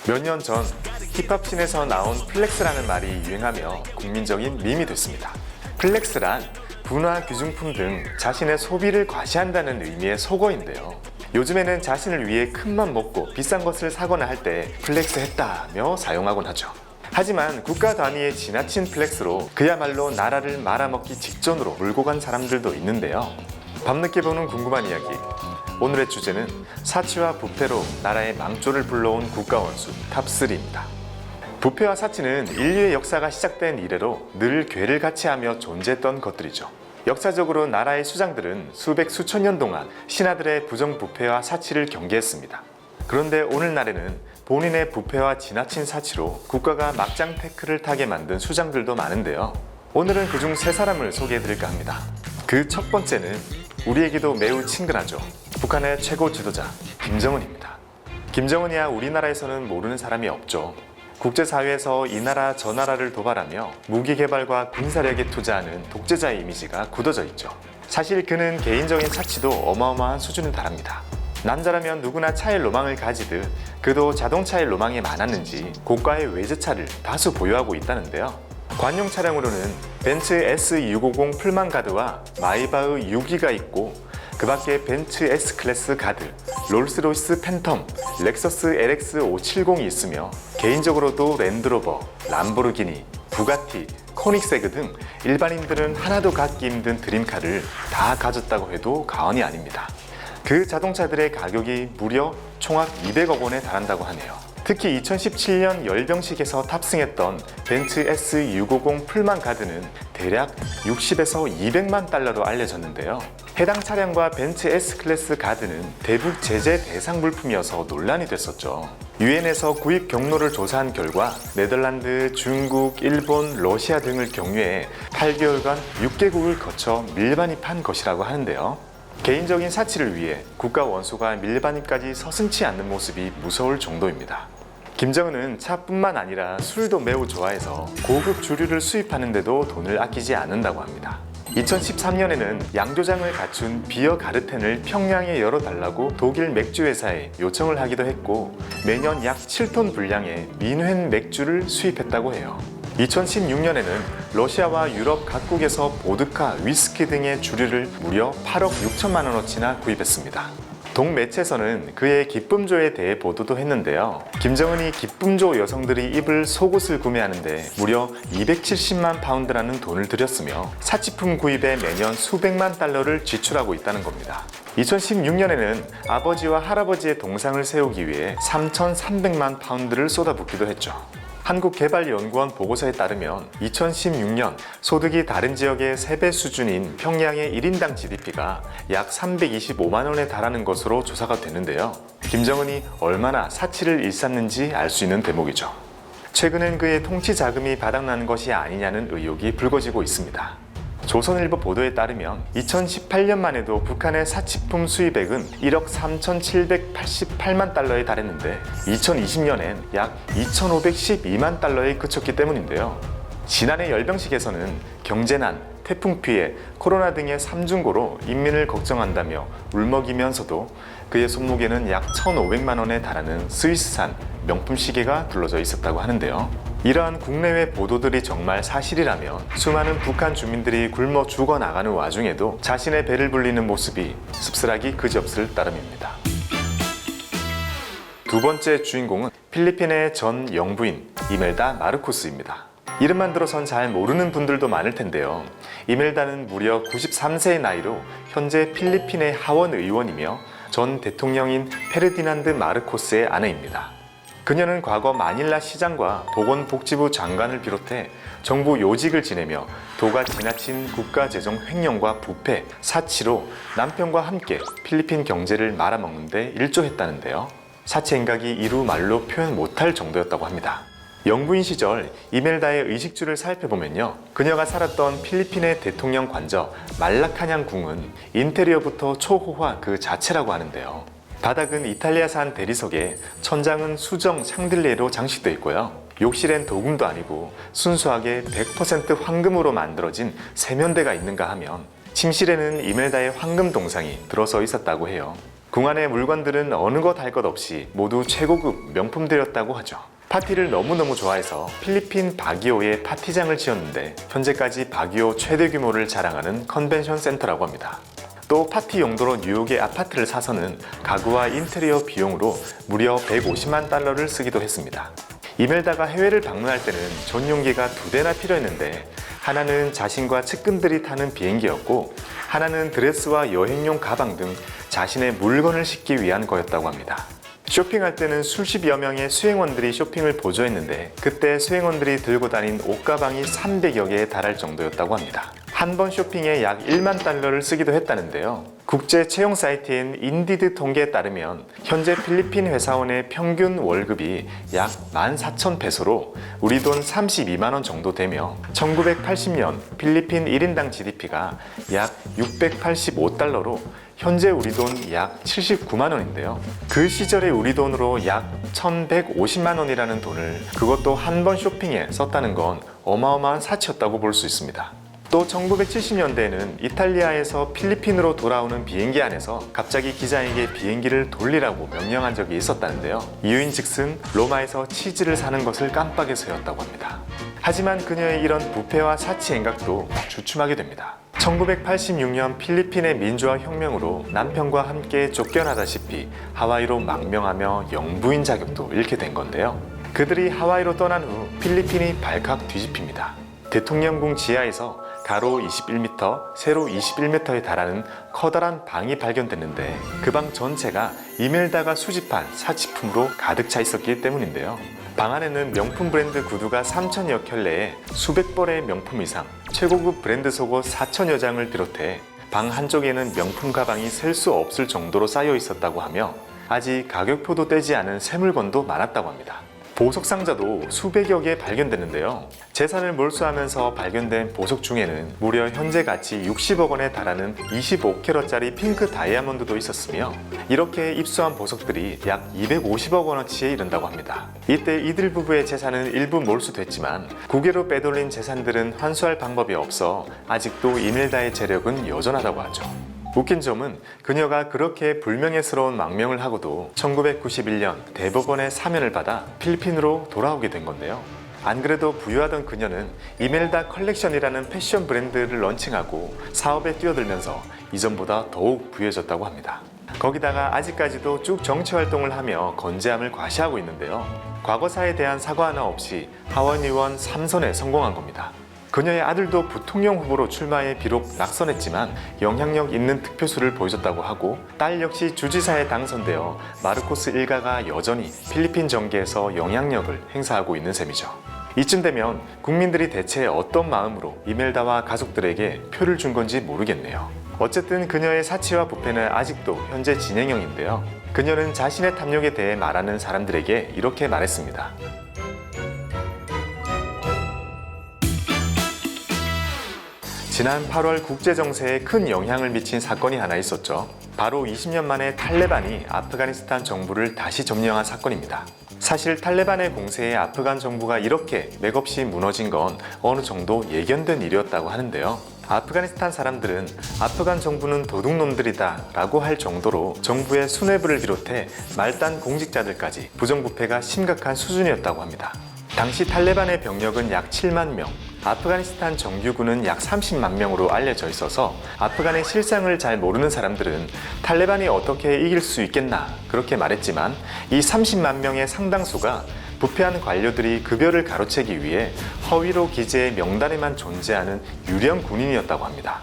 몇 년 전 힙합 씬에서 나온 플렉스라는 말이 유행하며 국민적인 밈이 됐습니다. 플렉스란 분화, 귀중품 등 자신의 소비를 과시한다는 의미의 속어인데요. 요즘에는 자신을 위해 큰맘 먹고 비싼 것을 사거나 할 때 플렉스 했다며 사용하곤 하죠. 하지만 국가 단위의 지나친 플렉스로 그야말로 나라를 말아먹기 직전으로 몰고 간 사람들도 있는데요. 밤늦게 보는 궁금한 이야기. 오늘의 주제는 사치와 부패로 나라의 망조를 불러온 국가원수 탑3입니다. 부패와 사치는 인류의 역사가 시작된 이래로 늘 괴를 같이 하며 존재했던 것들이죠. 역사적으로 나라의 수장들은 수백 수천 년 동안 신하들의 부정부패와 사치를 경계했습니다. 그런데 오늘날에는 본인의 부패와 지나친 사치로 국가가 막장 태클을 타게 만든 수장들도 많은데요. 오늘은 그중 세 사람을 소개해드릴까 합니다. 그 첫 번째는 우리에게도 매우 친근하죠. 북한의 최고 지도자 김정은입니다. 김정은이야 우리나라에서는 모르는 사람이 없죠. 국제사회에서 이 나라 저 나라를 도발하며 무기 개발과 군사력에 투자하는 독재자의 이미지가 굳어져 있죠. 사실 그는 개인적인 사치도 어마어마한 수준에 달합니다. 남자라면 누구나 차의 로망을 가지듯 그도 자동차의 로망이 많았는지 고가의 외제차를 다수 보유하고 있다는데요. 관용 차량으로는 벤츠 S650 풀만 가드와 마이바흐 6기가 있고 그 밖에 벤츠 S클래스 가드, 롤스로이스 팬텀, 렉서스 LX570이 있으며 개인적으로도 랜드로버, 람보르기니, 부가티, 코닉세그 등 일반인들은 하나도 갖기 힘든 드림카를 다 가졌다고 해도 과언이 아닙니다. 그 자동차들의 가격이 무려 총합 200억 원에 달한다고 하네요. 특히 2017년 열병식에서 탑승했던 벤츠 S650 풀만 가드는 대략 60에서 200만 달러로 알려졌는데요. 해당 차량과 벤츠 S클래스 가드는 대북 제재 대상 물품이어서 논란이 됐었죠. 유엔에서 구입 경로를 조사한 결과 네덜란드, 중국, 일본, 러시아 등을 경유해 8개월간 6개국을 거쳐 밀반입한 것이라고 하는데요. 개인적인 사치를 위해 국가 원수가 밀반입까지 서슴지 않는 모습이 무서울 정도입니다. 김정은은 차뿐만 아니라 술도 매우 좋아해서 고급 주류를 수입하는데도 돈을 아끼지 않는다고 합니다. 2013년에는 양조장을 갖춘 비어 가르텐을 평양에 열어달라고 독일 맥주 회사에 요청을 하기도 했고 매년 약 7톤 분량의 민회 맥주를 수입했다고 해요. 2016년에는 러시아와 유럽 각국에서 보드카, 위스키 등의 주류를 무려 8억 6천만 원어치나 구입했습니다. 동매체에서는 그의 기쁨조에 대해 보도도 했는데요. 김정은이 기쁨조 여성들이 입을 속옷을 구매하는데 무려 270만 파운드라는 돈을 들였으며 사치품 구입에 매년 수백만 달러를 지출하고 있다는 겁니다. 2016년에는 아버지와 할아버지의 동상을 세우기 위해 3,300만 파운드를 쏟아붓기도 했죠. 한국개발연구원 보고서에 따르면 2016년 소득이 다른 지역의 3배 수준인 평양의 1인당 GDP가 약 325만 원에 달하는 것으로 조사가 됐는데요. 김정은이 얼마나 사치를 일삼는지 알 수 있는 대목이죠. 최근엔 그의 통치 자금이 바닥나는 것이 아니냐는 의혹이 불거지고 있습니다. 조선일보 보도에 따르면 2018년만 해도 북한의 사치품 수입액은 1억 3,788만 달러에 달했는데 2020년엔 약 2,512만 달러에 그쳤기 때문인데요. 지난해 열병식에서는 경제난, 태풍 피해, 코로나 등의 삼중고로 인민을 걱정한다며 울먹이면서도 그의 손목에는 약 1,500만 원에 달하는 스위스산 명품 시계가 둘러져 있었다고 하는데요. 이러한 국내외 보도들이 정말 사실이라면 수많은 북한 주민들이 굶어 죽어나가는 와중에도 자신의 배를 불리는 모습이 씁쓸하기 그지없을 따름입니다. 두 번째 주인공은 필리핀의 전 영부인 이멜다 마르코스입니다. 이름만 들어선 잘 모르는 분들도 많을 텐데요. 이멜다는 무려 93세의 나이로 현재 필리핀의 하원 의원이며 전 대통령인 페르디난드 마르코스의 아내입니다. 그녀는 과거 마닐라 시장과 보건복지부 장관을 비롯해 정부 요직을 지내며 도가 지나친 국가재정 횡령과 부패, 사치로 남편과 함께 필리핀 경제를 말아먹는 데 일조했다는데요. 사치 행각이 이루 말로 표현 못할 정도였다고 합니다. 영부인 시절 이멜다의 의식주를 살펴보면요. 그녀가 살았던 필리핀의 대통령 관저 말라카냥 궁은 인테리어부터 초호화 그 자체라고 하는데요. 바닥은 이탈리아산 대리석에 천장은 수정 샹들리에로 장식되어 있고요. 욕실엔 도금도 아니고 순수하게 100% 황금으로 만들어진 세면대가 있는가 하면 침실에는 이멜다의 황금 동상이 들어서 있었다고 해요. 궁 안의 물건들은 어느 것 할 것 없이 모두 최고급 명품들이었다고 하죠. 파티를 너무너무 좋아해서 필리핀 바기오에 파티장을 지었는데 현재까지 바기오 최대 규모를 자랑하는 컨벤션 센터라고 합니다. 또 파티 용도로 뉴욕의 아파트를 사서는 가구와 인테리어 비용으로 무려 150만 달러를 쓰기도 했습니다. 이멜다가 해외를 방문할 때는 전용기가 2대나 필요했는데 하나는 자신과 측근들이 타는 비행기였고 하나는 드레스와 여행용 가방 등 자신의 물건을 싣기 위한 거였다고 합니다. 쇼핑할 때는 수십여 명의 수행원들이 쇼핑을 보조했는데 그때 수행원들이 들고 다닌 옷가방이 300여 개에 달할 정도였다고 합니다. 한 번 쇼핑에 약 1만 달러를 쓰기도 했다는데요. 국제 채용 사이트인 인디드 통계에 따르면 현재 필리핀 회사원의 평균 월급이 약 14,000페소로 우리 돈 32만 원 정도 되며 1980년 필리핀 1인당 GDP가 약 685달러로 현재 우리 돈 약 79만 원인데요. 그 시절의 우리 돈으로 약 1,150만 원이라는 돈을 그것도 한 번 쇼핑에 썼다는 건 어마어마한 사치였다고 볼 수 있습니다. 또 1970년대에는 이탈리아에서 필리핀으로 돌아오는 비행기 안에서 갑자기 기자에게 비행기를 돌리라고 명령한 적이 있었다는데요. 이유인즉슨 로마에서 치즈를 사는 것을 깜빡해서였다고 합니다. 하지만 그녀의 이런 부패와 사치 행각도 주춤하게 됩니다. 1986년 필리핀의 민주화 혁명으로 남편과 함께 쫓겨나다시피 하와이로 망명하며 영부인 자격도 잃게 된 건데요. 그들이 하와이로 떠난 후 필리핀이 발칵 뒤집힙니다. 대통령궁 지하에서 가로 21m, 세로 21m에 달하는 커다란 방이 발견됐는데 그 방 전체가 이멜다가 수집한 사치품으로 가득 차 있었기 때문인데요. 방 안에는 명품 브랜드 구두가 3,000여 켤레에 수백 벌의 명품 의상, 최고급 브랜드 속옷 4,000여 장을 비롯해 방 한쪽에는 명품 가방이 셀 수 없을 정도로 쌓여 있었다고 하며 아직 가격표도 떼지 않은 새 물건도 많았다고 합니다. 보석 상자도 수백여 개 발견됐는데요. 재산을 몰수하면서 발견된 보석 중에는 무려 현재 가치 60억 원에 달하는 25캐럿짜리 핑크 다이아몬드도 있었으며 이렇게 입수한 보석들이 약 250억 원어치에 이른다고 합니다. 이때 이들 부부의 재산은 일부 몰수됐지만 국외로 빼돌린 재산들은 환수할 방법이 없어 아직도 이멜다의 재력은 여전하다고 하죠. 웃긴 점은 그녀가 그렇게 불명예스러운 망명을 하고도 1991년 대법원의 사면을 받아 필리핀으로 돌아오게 된 건데요. 안 그래도 부유하던 그녀는 이멜다 컬렉션이라는 패션 브랜드를 런칭하고 사업에 뛰어들면서 이전보다 더욱 부유해졌다고 합니다. 거기다가 아직까지도 쭉 정치활동을 하며 건재함을 과시하고 있는데요. 과거사에 대한 사과 하나 없이 하원 의원 3선에 성공한 겁니다. 그녀의 아들도 부통령 후보로 출마해 비록 낙선했지만 영향력 있는 득표수를 보여줬다고 하고 딸 역시 주지사에 당선되어 마르코스 일가가 여전히 필리핀 정계에서 영향력을 행사하고 있는 셈이죠. 이쯤 되면 국민들이 대체 어떤 마음으로 이멜다와 가족들에게 표를 준 건지 모르겠네요. 어쨌든 그녀의 사치와 부패는 아직도 현재 진행형인데요. 그녀는 자신의 탐욕에 대해 말하는 사람들에게 이렇게 말했습니다. 지난 8월 국제정세에 큰 영향을 미친 사건이 하나 있었죠. 바로 20년 만에 탈레반이 아프가니스탄 정부를 다시 점령한 사건입니다. 사실 탈레반의 공세에 아프간 정부가 이렇게 맥없이 무너진 건 어느 정도 예견된 일이었다고 하는데요. 아프가니스탄 사람들은 아프간 정부는 도둑놈들이다 라고 할 정도로 정부의 수뇌부를 비롯해 말단 공직자들까지 부정부패가 심각한 수준이었다고 합니다. 당시 탈레반의 병력은 약 7만 명, 아프가니스탄 정규군은 약 30만 명으로 알려져 있어서 아프간의 실상을 잘 모르는 사람들은 탈레반이 어떻게 이길 수 있겠나 그렇게 말했지만 이 30만 명의 상당수가 부패한 관료들이 급여를 가로채기 위해 허위로 기재해 명단에만 존재하는 유령 군인이었다고 합니다.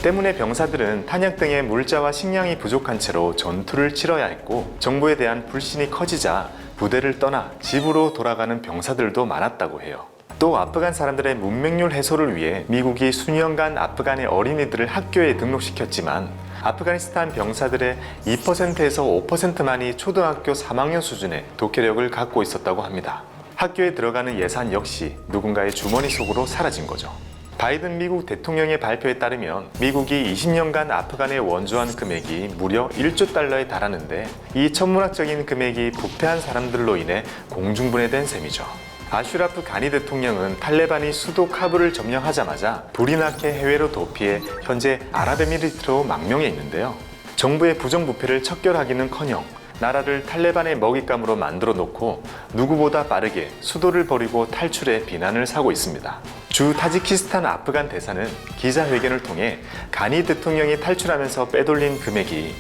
때문에 병사들은 탄약 등의 물자와 식량이 부족한 채로 전투를 치러야 했고 정부에 대한 불신이 커지자 부대를 떠나 집으로 돌아가는 병사들도 많았다고 해요. 또 아프간 사람들의 문맹률 해소를 위해 미국이 수년간 아프간의 어린이들을 학교에 등록시켰지만 아프가니스탄 병사들의 2%에서 5%만이 초등학교 3학년 수준의 독해력을 갖고 있었다고 합니다. 학교에 들어가는 예산 역시 누군가의 주머니 속으로 사라진 거죠. 바이든 미국 대통령의 발표에 따르면 미국이 20년간 아프간에 원조한 금액이 무려 1조 달러에 달하는데 이 천문학적인 금액이 부패한 사람들로 인해 공중분해된 셈이죠. 아슈라프 가니 대통령은 탈레반이 수도 카불을 점령하자마자 불이 나게 해외로 도피해 현재 아랍에미리트로 망명해 있는데요. 정부의 부정부패를 척결하기는커녕 나라를 탈레반의 먹잇감으로 만들어 놓고 누구보다 빠르게 수도를 버리고 탈출해 비난을 사고 있습니다. 주 타지키스탄 아프간 대사는 기자회견을 통해 가니 대통령이 탈출하면서 빼돌린 금액이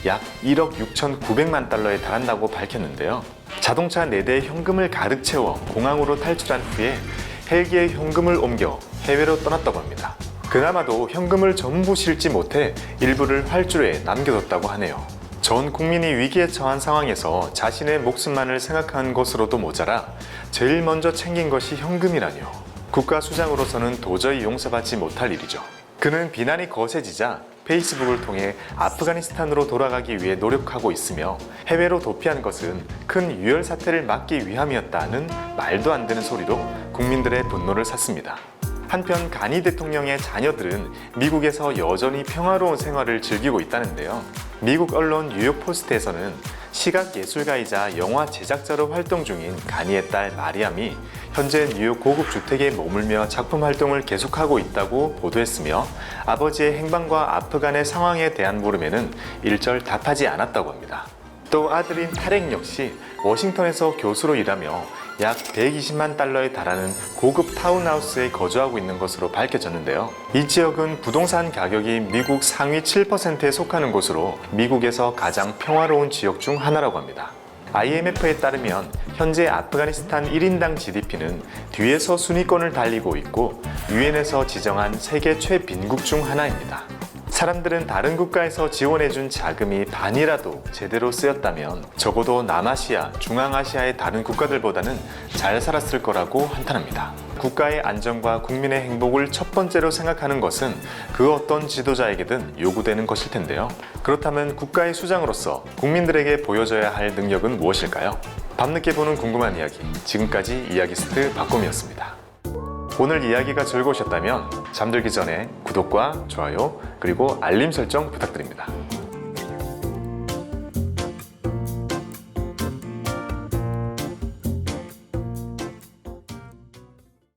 약 1억 6,900만 달러에 달한다고 밝혔는데요. 자동차 4대의 현금을 가득 채워 공항으로 탈출한 후에 헬기에 현금을 옮겨 해외로 떠났다고 합니다. 그나마도 현금을 전부 실지 못해 일부를 활주로에 남겨뒀다고 하네요. 전 국민이 위기에 처한 상황에서 자신의 목숨만을 생각한 것으로도 모자라 제일 먼저 챙긴 것이 현금이라뇨. 국가 수장으로서는 도저히 용서받지 못할 일이죠. 그는 비난이 거세지자 페이스북을 통해 아프가니스탄으로 돌아가기 위해 노력하고 있으며 해외로 도피한 것은 큰 유혈 사태를 막기 위함이었다는 말도 안 되는 소리로 국민들의 분노를 샀습니다. 한편 가니 대통령의 자녀들은 미국에서 여전히 평화로운 생활을 즐기고 있다는데요. 미국 언론 뉴욕포스트에서는 시각예술가이자 영화 제작자로 활동 중인 가니의 딸 마리암이 현재 뉴욕 고급 주택에 머물며 작품 활동을 계속하고 있다고 보도했으며 아버지의 행방과 아프간의 상황에 대한 물음에는 일절 답하지 않았다고 합니다. 또 아들인 타렉 역시 워싱턴에서 교수로 일하며 약 120만 달러에 달하는 고급 타운하우스에 거주하고 있는 것으로 밝혀졌는데요. 이 지역은 부동산 가격이 미국 상위 7%에 속하는 곳으로 미국에서 가장 평화로운 지역 중 하나라고 합니다. IMF에 따르면 현재 아프가니스탄 1인당 GDP는 뒤에서 순위권을 달리고 있고 유엔에서 지정한 세계 최빈국 중 하나입니다. 사람들은 다른 국가에서 지원해준 자금이 반이라도 제대로 쓰였다면 적어도 남아시아, 중앙아시아의 다른 국가들보다는 잘 살았을 거라고 한탄합니다. 국가의 안정과 국민의 행복을 첫 번째로 생각하는 것은 그 어떤 지도자에게든 요구되는 것일 텐데요. 그렇다면 국가의 수장으로서 국민들에게 보여줘야 할 능력은 무엇일까요? 밤늦게 보는 궁금한 이야기, 지금까지 이야기스트 박곰이었습니다. 오늘 이야기가 즐거우셨다면 잠들기 전에 구독과 좋아요 그리고 알림 설정 부탁드립니다.